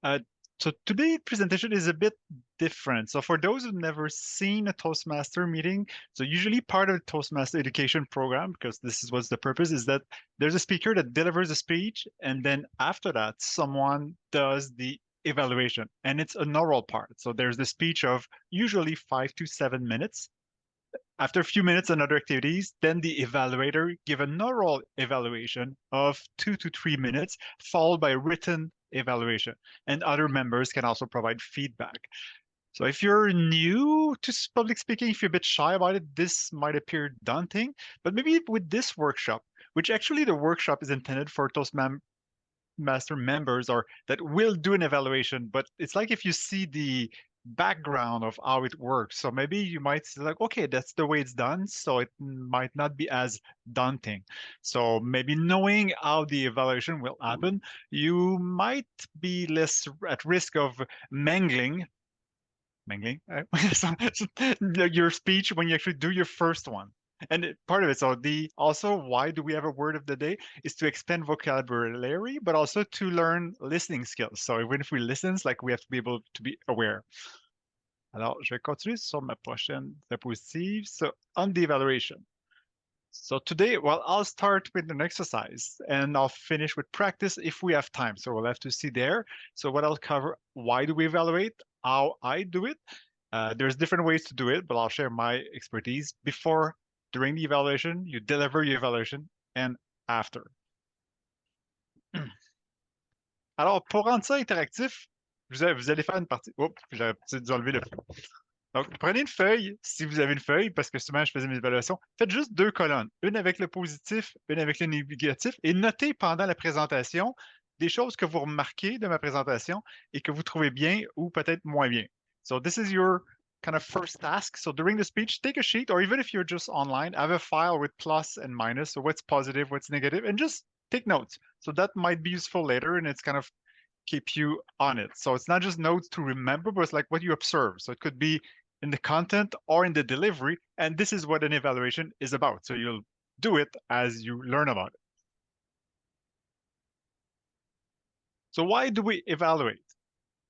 Uh, so today's presentation is a bit different. So for those who've never seen a Toastmaster meeting, so usually part of the Toastmaster education program, because this is what's the purpose, is that there's a speaker that delivers a speech, and then after that, someone does the evaluation, and it's an oral part. So there's the speech of usually 5 to 7 minutes. After a few minutes and other activities, then the evaluator give an oral evaluation of 2 to 3 minutes, followed by a written evaluation. And other members can also provide feedback. So if you're new to public speaking, if you're a bit shy about it, this might appear daunting. But maybe with this workshop, which actually the workshop is intended for Master members or that will do an evaluation, but it's like if you see the background of how it works. So maybe you might say like, okay, that's the way it's done. So it might not be as daunting. So maybe knowing how the evaluation will happen, you might be less at risk of mangling, your speech when you actually do your first one. And part of it, so the also why do we have a word of the day is to expand vocabulary, but also to learn listening skills. So even if we listen, like we have to be able to be aware. Alors, je vais continuer sur ma prochaine diapositive. So on the evaluation. So today, well, I'll start with an exercise and I'll finish with practice if we have time. So we'll have to see there. So what I'll cover, why do we evaluate, how I do it. There's different ways to do it, but I'll share my expertise before, during the evaluation, you deliver your evaluation, and after. Alors, pour rendre ça interactif, vous allez faire une partie. Oh, j'ai dû enlever le. Donc, prenez une feuille, si vous avez une feuille, parce que souvent je faisais mes évaluations, faites juste 2 colonnes, une avec le positif, une avec le négatif, et notez pendant la présentation des choses que vous remarquez de ma présentation et que vous trouvez bien ou peut-être moins bien. So this is your kind of first task. So during the speech, take a sheet, or even if you're just online, have a file with plus and minus, so what's positive, what's negative, and just take notes. So that might be useful later, and it's kind of keep you on it. So it's not just notes to remember, but it's like what you observe. So it could be in the content or in the delivery. And this is what an evaluation is about. So you'll do it as you learn about it. So why do we evaluate?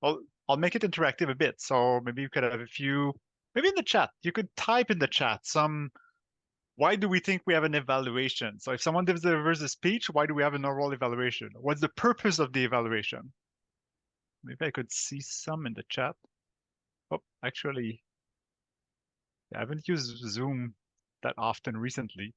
Well, I'll make it interactive a bit. So maybe you could have a few, maybe in the chat, you could type in the chat some, why do we think we have an evaluation? So if someone delivers a speech, why do we have an oral evaluation? What's the purpose of the evaluation? Maybe I could see some in the chat. Oh, actually, I haven't used Zoom that often recently.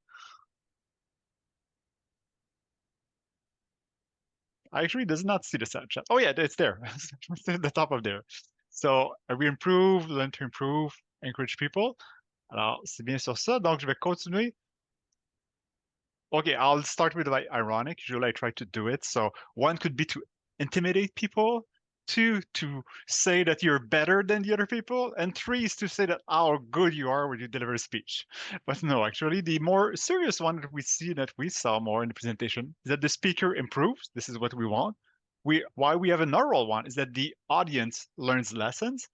I actually does not see the chat. Oh yeah, it's there. It's at the top of there. So we improve, learn to improve, encourage people. Alors, c'est bien sur ça. Donc, je vais continuer. Okay, I'll start with like ironic. Usually I try to do it. So one could be to intimidate people. Two, to say that you're better than the other people. And three is to say that how good you are when you deliver a speech. But no, actually, the more serious one that we see that we saw more in the presentation is that the speaker improves. This is what we want. Why we have an oral one is that the audience learns lessons.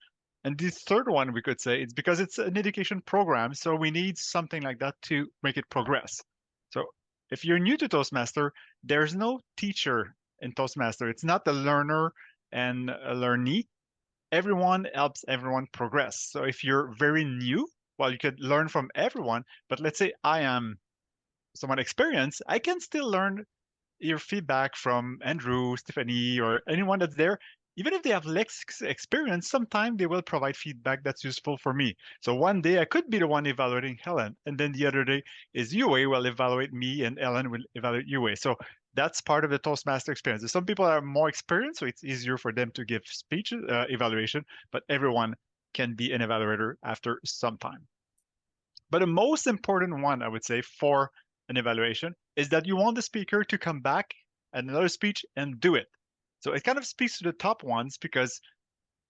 And the third one we could say it's because it's an education program, so we need something like that to make it progress. So if you're new to Toastmaster, there's no teacher in Toastmaster. It's not the learner and a learnee. Everyone helps everyone progress. So if you're very new, well, you could learn from everyone. But let's say I am someone experienced, I can still learn your feedback from Andrew, Stephanie, or anyone that's there. Even if they have less experience, sometimes they will provide feedback that's useful for me. So one day I could be the one evaluating Helen, and then the other day is Yue will evaluate me, and Ellen will evaluate Yue. So that's part of the Toastmaster experience. Some people are more experienced, so it's easier for them to give speech evaluation, but everyone can be an evaluator after some time. But the most important one, I would say, for an evaluation is that you want the speaker to come back at another speech and do it. So it kind of speaks to the top ones because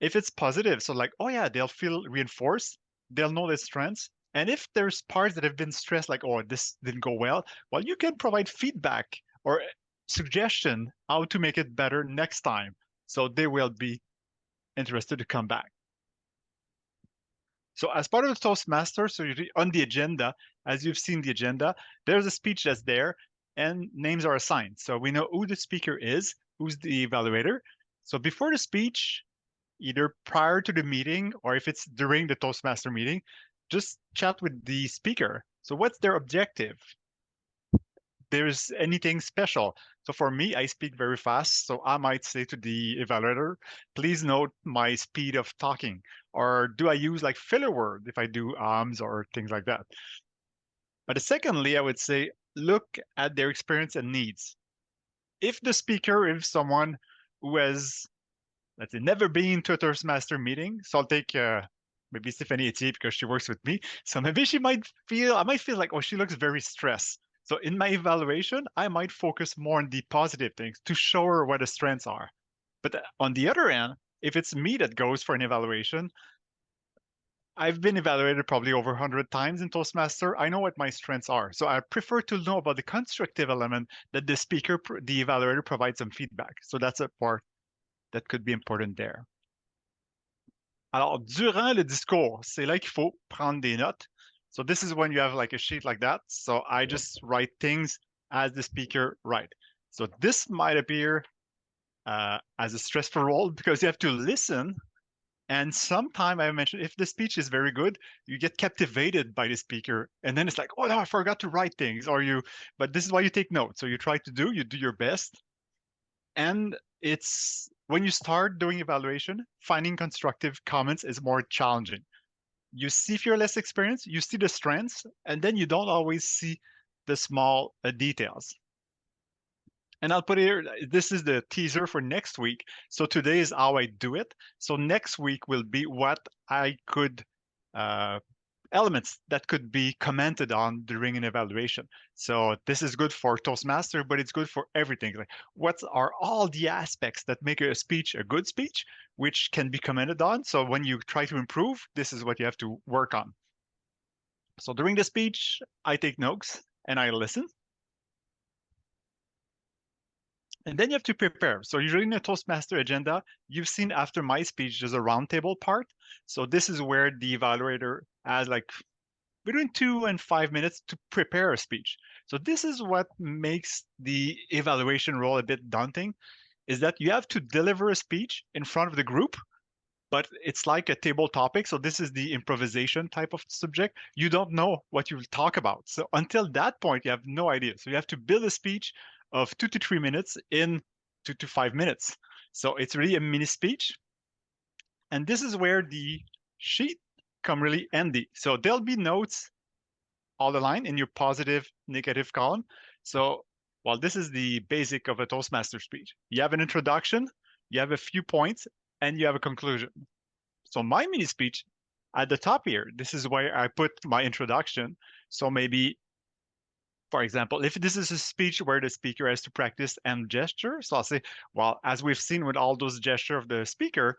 if it's positive, so like, oh yeah, they'll feel reinforced, they'll know their strengths. And if there's parts that have been stressed, like, oh, this didn't go well, you can provide feedback or suggestion how to make it better next time. So they will be interested to come back. So as part of the Toastmasters, so on the agenda, as you've seen the agenda, there's a speech that's there and names are assigned. So we know who the speaker is, who's the evaluator. So before the speech, either prior to the meeting or if it's during the Toastmaster meeting, just chat with the speaker. So what's their objective? There's anything special. So for me, I speak very fast. So I might say to the evaluator, please note my speed of talking. Or do I use like filler word if I do or things like that? But secondly, I would say look at their experience and needs. If the speaker is someone who has, let's say, never been to a Toastmaster meeting, so I'll take maybe Stephanie Etier because she works with me. So maybe I might feel like, oh, she looks very stressed. So in my evaluation, I might focus more on the positive things to show her what the strengths are. But on the other end, if it's me that goes for an evaluation, I've been evaluated probably over 100 times in Toastmaster. I know what my strengths are. So I prefer to know about the constructive element that the evaluator provides some feedback. So that's a part that could be important there. Alors, durant le discours, c'est là qu'il faut prendre des notes. So this is when you have like a sheet like that. So I just write things as the speaker write. So this might appear as a stressful role because you have to listen. And sometime I mentioned if the speech is very good, you get captivated by the speaker. And then it's like, oh no, I forgot to write things. But this is why you take notes. So you do your best. And it's when you start doing evaluation, finding constructive comments is more challenging. You see if you're less experienced, you see the strengths, and then you don't always see the small details. And I'll put here, this is the teaser for next week. So today is how I do it. So next week will be what I could uh, elements that could be commented on during an evaluation. So this is good for Toastmaster, but it's good for everything. Like what are all the aspects that make a speech a good speech, which can be commented on. So when you try to improve, this is what you have to work on. So during the speech, I take notes and I listen. And then you have to prepare. So usually in a Toastmaster agenda, you've seen after my speech, there's a roundtable part. So this is where the evaluator has like between 2 and 5 minutes to prepare a speech. So this is what makes the evaluation role a bit daunting, is that you have to deliver a speech in front of the group, but it's like a table topic. So this is the improvisation type of subject. You don't know what you'll talk about. So until that point, you have no idea. So you have to build a speech of 2 to 3 minutes in 2 to 5 minutes. So it's really a mini speech. And this is where the sheet come really handy. So there'll be notes all aligned in your positive, negative column. So, well, this is the basic of a Toastmaster speech. You have an introduction, you have a few points, and you have a conclusion. So my mini speech at the top here, this is where I put my introduction. So maybe, for example, if this is a speech where the speaker has to practice and gesture, so I'll say, well, as we've seen with all those gestures of the speaker,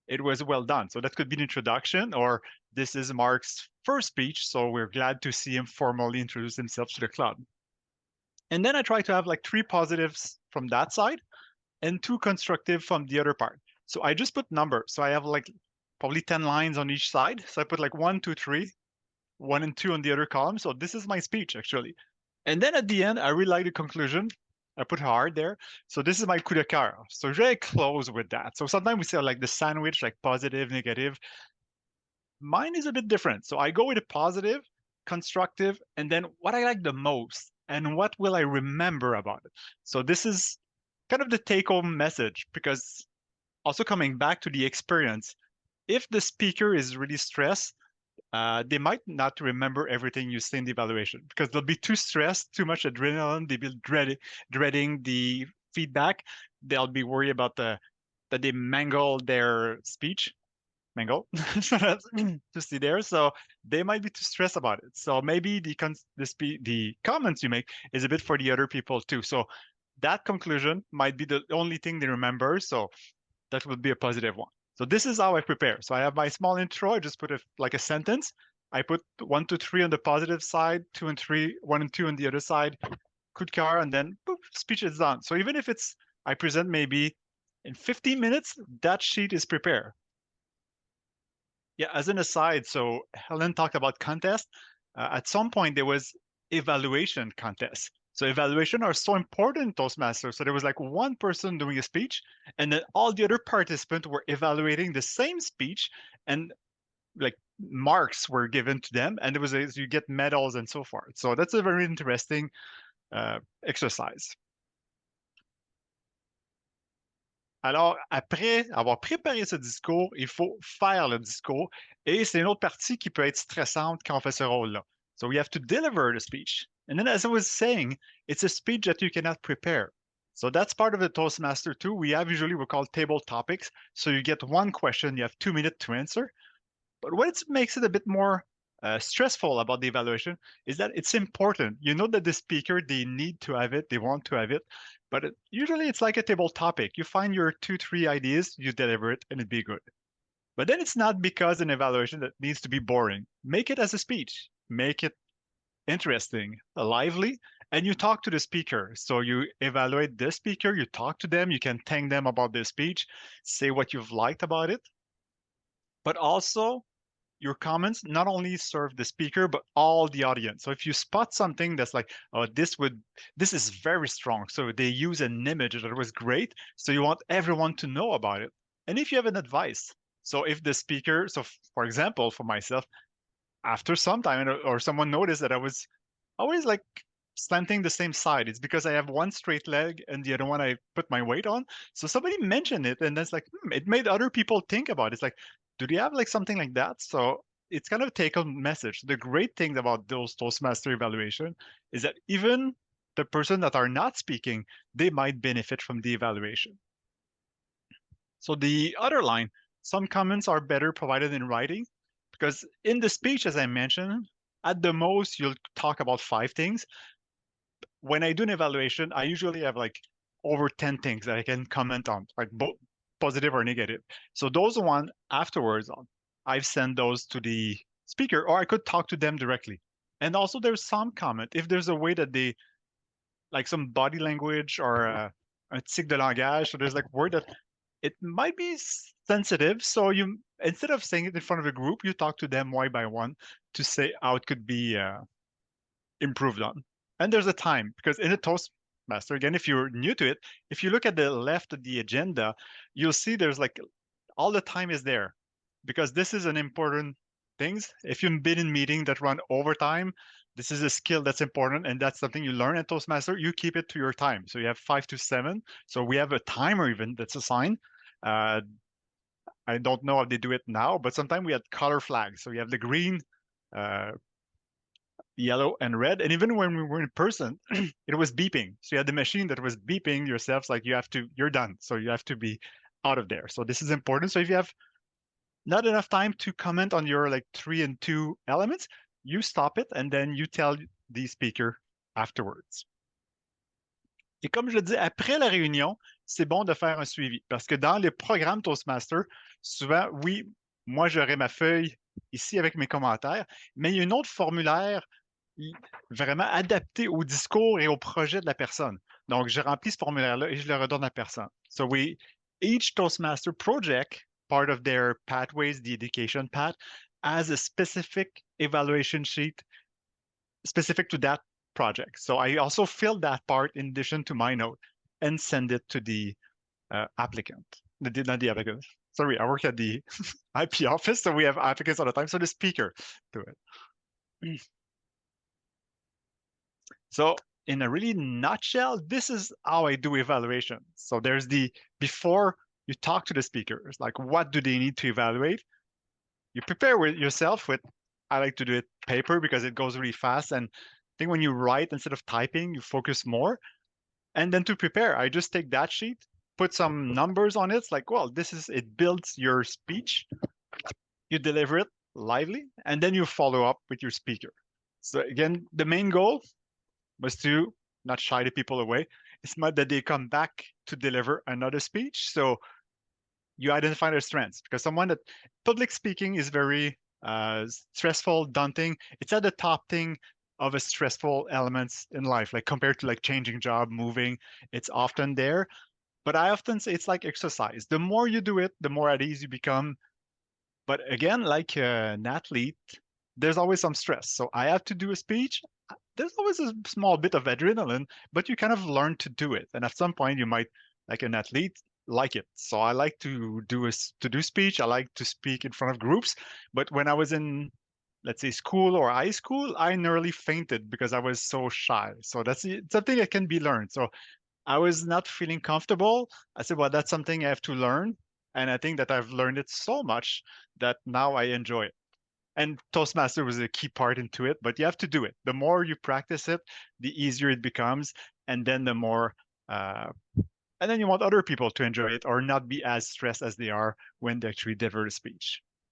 it was well done. So that could be an introduction, or this is Marc's first speech, so we're glad to see him formally introduce himself to the club. And then I try to have like 3 positives from that side and 2 constructive from the other part. So I just put numbers. So I have like probably 10 lines on each side. So I put like 1, 2, 3, 1 and 2 on the other column. So this is my speech actually. And then at the end, I really like the conclusion. I put hard there. So this is my coup de cœur. So very close with that. So sometimes we say like the sandwich, like positive, negative. Mine is a bit different. So I go with a positive, constructive, and then what I like the most and what will I remember about it. So this is kind of the take home message because also coming back to the experience, if the speaker is really stressed, they might not remember everything you say in the evaluation because they'll be too stressed, too much adrenaline. They'll be dreading the feedback. They'll be worried about that they mangle their speech. Mangle to see there. So they might be too stressed about it. So maybe the comments you make is a bit for the other people too. So that conclusion might be the only thing they remember. So that would be a positive one. So this is how I prepare. So I have my small intro. I just put like a sentence. I put 1, 2, 3 on the positive side, 2 and 3, 1 and 2 on the other side, coup de cœur, and then boop, speech is done. So even if I present maybe in 15 minutes, that sheet is prepared. Yeah, as an aside, so Helen talked about contest. At some point, there was evaluation contest. So evaluation are so important in Toastmasters. So there was like one person doing a speech, and then all the other participants were evaluating the same speech, and like marks were given to them, and you get medals and so forth. So that's a very interesting exercise. Alors, après avoir préparé ce discours, il faut faire le discours. Et c'est une autre partie qui peut être stressante quand on fait ce rôle-là. So we have to deliver the speech. And then, as I was saying, it's a speech that you cannot prepare. So that's part of the Toastmaster too. We have usually we call table topics. So you get one question, you have 2 minutes to answer. But what makes it a bit more stressful about the evaluation is that it's important. You know that the speaker, they need to have it, they want to have it, but usually it's like a table topic. You find your 2, 3 ideas, you deliver it, and it be good. But then it's not because an evaluation that needs to be boring. Make it as a speech. Make it interesting, lively, and you talk to the speaker. So you evaluate the speaker, you talk to them, you can thank them about their speech, say what you've liked about it, but also your comments not only serve the speaker but all the audience. So if you spot something that's like, oh, this is very strong, so they use an image that was great, so you want everyone to know about it. And if you have an advice, so if the speaker, so for example, for myself, after some time or someone noticed that I was always like slanting the same side, it's because I have one straight leg and the other one I put my weight on. So somebody mentioned it, and that's like, it made other people think about it. It's like, do they have like something like that? So it's kind of a take-home message. The great thing about those Toastmaster evaluation is that even the person that are not speaking, they might benefit from the evaluation. So the other line, some comments are better provided in writing because in the speech, as I mentioned, at the most, you'll talk about 5 things. When I do an evaluation, I usually have like over 10 things that I can comment on, like both positive or negative. So those one afterwards, I've sent those to the speaker, or I could talk to them directly. And also there's some comment. If there's a way that they, like some body language or un tic de langage, so there's like word that it might be sensitive. So you, instead of saying it in front of a group, you talk to them one by one to say how it could be improved on. And there's a time because in a Toastmaster, again, if you're new to it, if you look at the left of the agenda, you'll see there's like all the time is there because this is an important things. If you've been in meeting that run overtime, this is a skill that's important and that's something you learn at Toastmaster. You keep it to your time. So you have 5 to 7. So we have a timer even that's assigned. Uh, I don't know how they do it now, but sometimes we had color flags. So you have the green, uh, yellow and red. And even when we were in person, it was beeping. So you had the machine that was beeping yourself like you're done. So you have to be out of there. So this is important. So if you have not enough time to comment on your like 3 and 2 elements, you stop it and then you tell the speaker afterwards. Et comme je le dis, après la réunion, c'est bon de faire un suivi. Parce que dans les programmes Toastmaster, souvent, oui, moi, j'aurai ma feuille ici avec mes commentaires, mais il y a un autre formulaire vraiment adapté au discours et au projet de la personne. Donc, je remplis ce formulaire-là et je le redonne à la personne. So each Toastmaster project, part of their pathways, the education path, has a specific evaluation sheet specific to that project. So I also fill that part in addition to my note and send it to the applicant. Not the applicant. Sorry, I work at the IP office, so we have applicants all the time. So the speaker to it. So in a really nutshell, this is how I do evaluation. So there's the before you talk to the speakers, like what do they need to evaluate? You prepare with yourself with, I like to do it paper because it goes really fast. And I think when you write instead of typing, you focus more. And then to prepare, I just take that sheet, put some numbers on it. It's like, well, it builds your speech. You deliver it lively, and then you follow up with your speaker. So again, the main goal was to not shy the people away. It's not that they come back to deliver another speech. So you identify their strengths because someone that public speaking is very stressful, daunting. It's at the top thing of a stressful elements in life, like compared to like changing job, moving, it's often there. But I often say it's like exercise. The more you do it, the more at ease you become. But again, like an athlete, there's always some stress. So I have to do a speech. there's always a small bit of adrenaline, but you kind of learn to do it. And at some point, you might, like an athlete, like it. So I like to do speech. I like to speak in front of groups. But when I was in, let's say, school or high school, I nearly fainted because I was so shy. So that's something that can be learned. So I was not feeling comfortable. I said, well, that's something I have to learn. And I think that I've learned it so much that now I enjoy it. And Toastmaster was a key part into it, but you have to do it. The more you practice it, the easier it becomes. And then the more, uh, and then you want other people to enjoy it or not be as stressed as they are when they actually deliver the speech.